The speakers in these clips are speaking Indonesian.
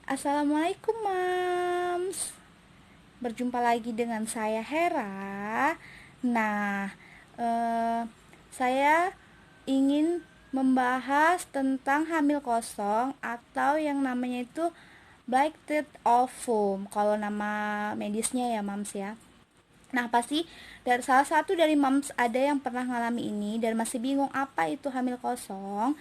Assalamualaikum Mams. Berjumpa lagi dengan saya Hera. Nah, eh, saya ingin membahas tentang hamil kosong atau yang namanya itu Blackhead ovum. Kalau nama medisnya ya Mams ya. Nah, pasti dari salah satu dari Mams ada yang pernah ngalami ini dan masih bingung apa itu hamil kosong.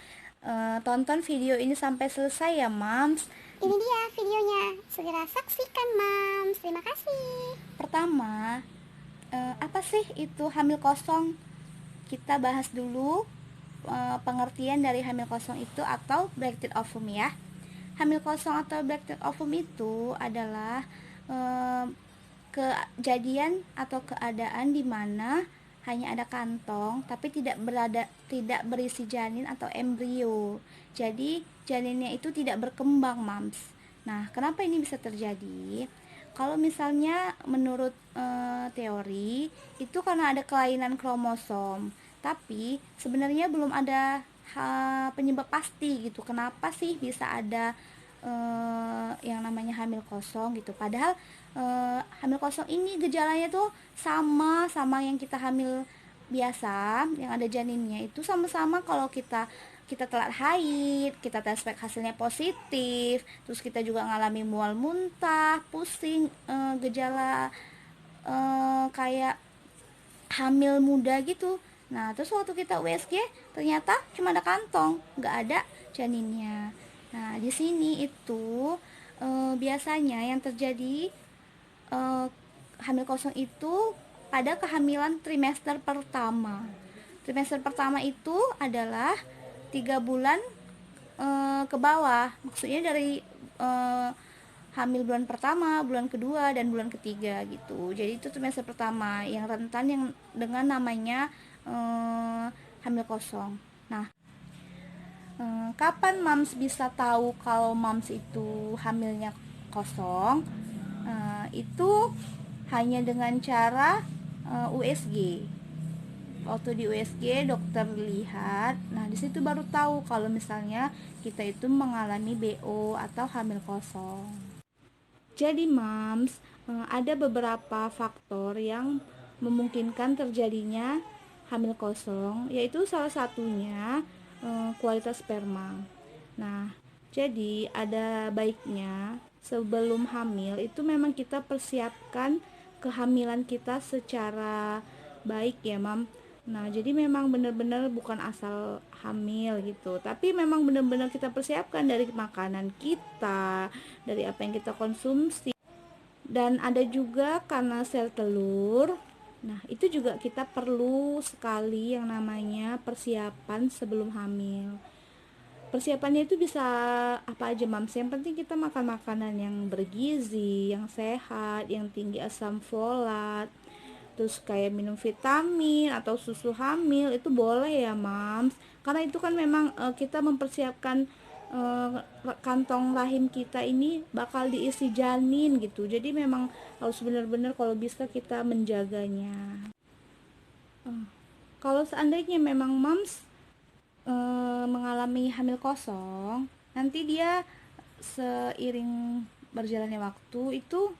Tonton video ini sampai selesai ya Mams. Ini dia videonya. Segera saksikan, Mams. Terima kasih. Pertama, apa sih itu hamil kosong? Kita bahas dulu pengertian dari hamil kosong itu atau blacked ovum ya. Hamil kosong atau blacked ovum itu adalah eh, kejadian atau keadaan di mana hanya ada kantong tapi tidak berisi janin atau embrio. Jadi janinnya itu tidak berkembang, Mams. Nah, kenapa ini bisa terjadi? Kalau misalnya menurut teori itu karena ada kelainan kromosom, tapi sebenarnya belum ada penyebab pasti gitu. Kenapa sih bisa ada yang namanya hamil kosong gitu? Padahal hamil kosong ini gejalanya tuh sama yang kita hamil biasa, yang ada janinnya itu sama-sama. Kalau kita telat haid, kita tes pack hasilnya positif, terus kita juga ngalami mual muntah, pusing, gejala kayak hamil muda gitu. Nah, terus waktu kita USG ternyata cuma ada kantong, nggak ada janinnya. Nah, di sini itu biasanya yang terjadi eh, hamil kosong itu pada kehamilan trimester pertama. Trimester pertama itu adalah 3 bulan ke bawah. Maksudnya dari eh, hamil bulan pertama, bulan kedua, dan bulan ketiga gitu. Jadi itu trimester pertama yang rentan yang dengan namanya eh, hamil kosong. Nah, kapan Mams bisa tahu kalau Mams itu hamilnya kosong? Itu hanya dengan cara USG. Waktu di USG dokter lihat, nah di situ baru tahu kalau misalnya kita itu mengalami BO atau hamil kosong. Jadi Mams, ada beberapa faktor yang memungkinkan terjadinya hamil kosong, yaitu salah satunya kualitas sperma. Nah, jadi ada baiknya sebelum hamil itu memang kita persiapkan kehamilan kita secara baik ya, Mam. Nah, jadi memang benar-benar bukan asal hamil gitu, tapi memang benar-benar kita persiapkan dari makanan kita, dari apa yang kita konsumsi. Dan ada juga karena sel telur. Nah, itu juga kita perlu sekali yang namanya persiapan sebelum hamil. Persiapannya itu bisa apa aja, Mams? Yang penting kita makan makanan yang bergizi, yang sehat, yang tinggi asam folat. Terus kayak minum vitamin atau susu hamil itu boleh ya, Mams. Karena itu kan memang kita mempersiapkan eh, kantong rahim kita ini bakal diisi janin gitu. Jadi memang harus benar-benar kalau bisa kita menjaganya. Eh, Kalau seandainya memang Mams mengalami hamil kosong, nanti dia seiring berjalannya waktu itu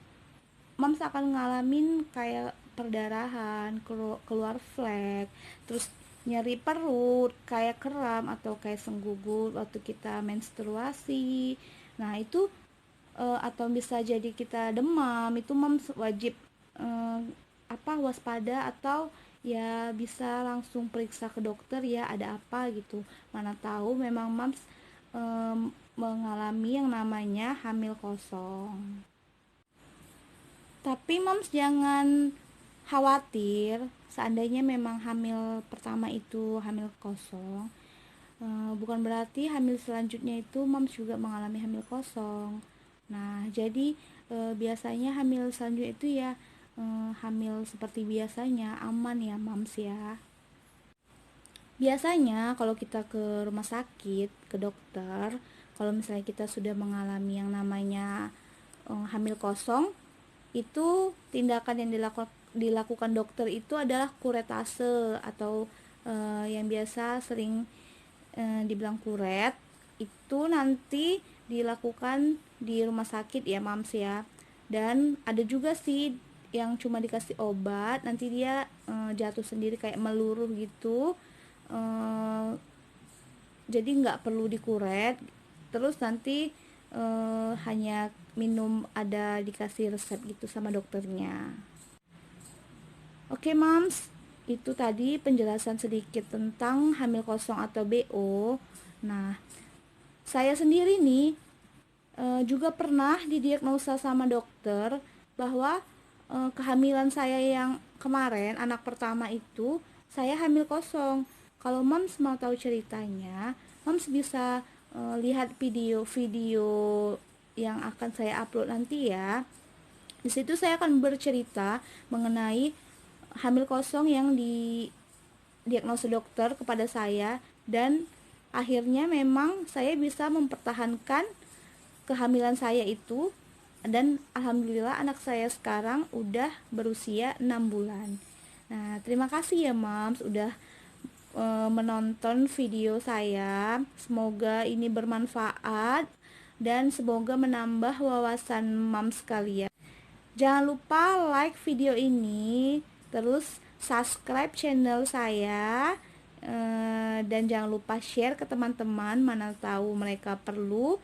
Mams akan ngalamin kayak perdarahan, keluar flek, terus nyeri perut, kayak kram atau kayak senggugut waktu kita menstruasi. Nah, itu atau bisa jadi kita demam, itu Mams wajib eh, waspada atau ya bisa langsung periksa ke dokter ya ada apa gitu. Mana tahu memang Mams mengalami yang namanya hamil kosong. Tapi Mams jangan khawatir seandainya memang hamil pertama itu hamil kosong. Bukan berarti hamil selanjutnya itu Mams juga mengalami hamil kosong. Nah, jadi biasanya hamil selanjutnya itu ya hamil seperti biasanya, aman ya Mams ya. Biasanya kalau kita ke rumah sakit, ke dokter, kalau misalnya kita sudah mengalami yang namanya hamil kosong, itu tindakan yang dilakukan dokter itu adalah kuretase atau yang biasa sering dibilang kuret. Itu nanti dilakukan di rumah sakit ya Mams ya. Dan ada juga sih yang cuma dikasih obat, nanti dia jatuh sendiri kayak meluruh gitu. Jadi nggak perlu dikuret, terus nanti hanya minum, ada dikasih resep gitu sama dokternya. Oke Mams, itu tadi penjelasan sedikit tentang hamil kosong atau BO. Nah, saya sendiri nih juga pernah didiagnosa sama dokter bahwa kehamilan saya yang kemarin, anak pertama itu, saya hamil kosong. Kalau Mams mau tahu ceritanya, Mams bisa lihat video-video yang akan saya upload nanti ya. Di situ saya akan bercerita mengenai hamil kosong yang didiagnosa dokter kepada saya, dan akhirnya memang saya bisa mempertahankan kehamilan saya itu, dan alhamdulillah anak saya sekarang udah berusia 6 bulan. Nah, terima kasih ya Mams udah menonton video saya. Semoga ini bermanfaat dan semoga menambah wawasan Mams sekalian. Jangan lupa like video ini, terus subscribe channel saya, dan jangan lupa share ke teman-teman, mana tahu mereka perlu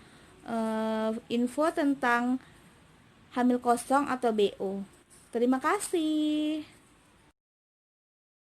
info tentang hamil kosong atau BO. Terima kasih.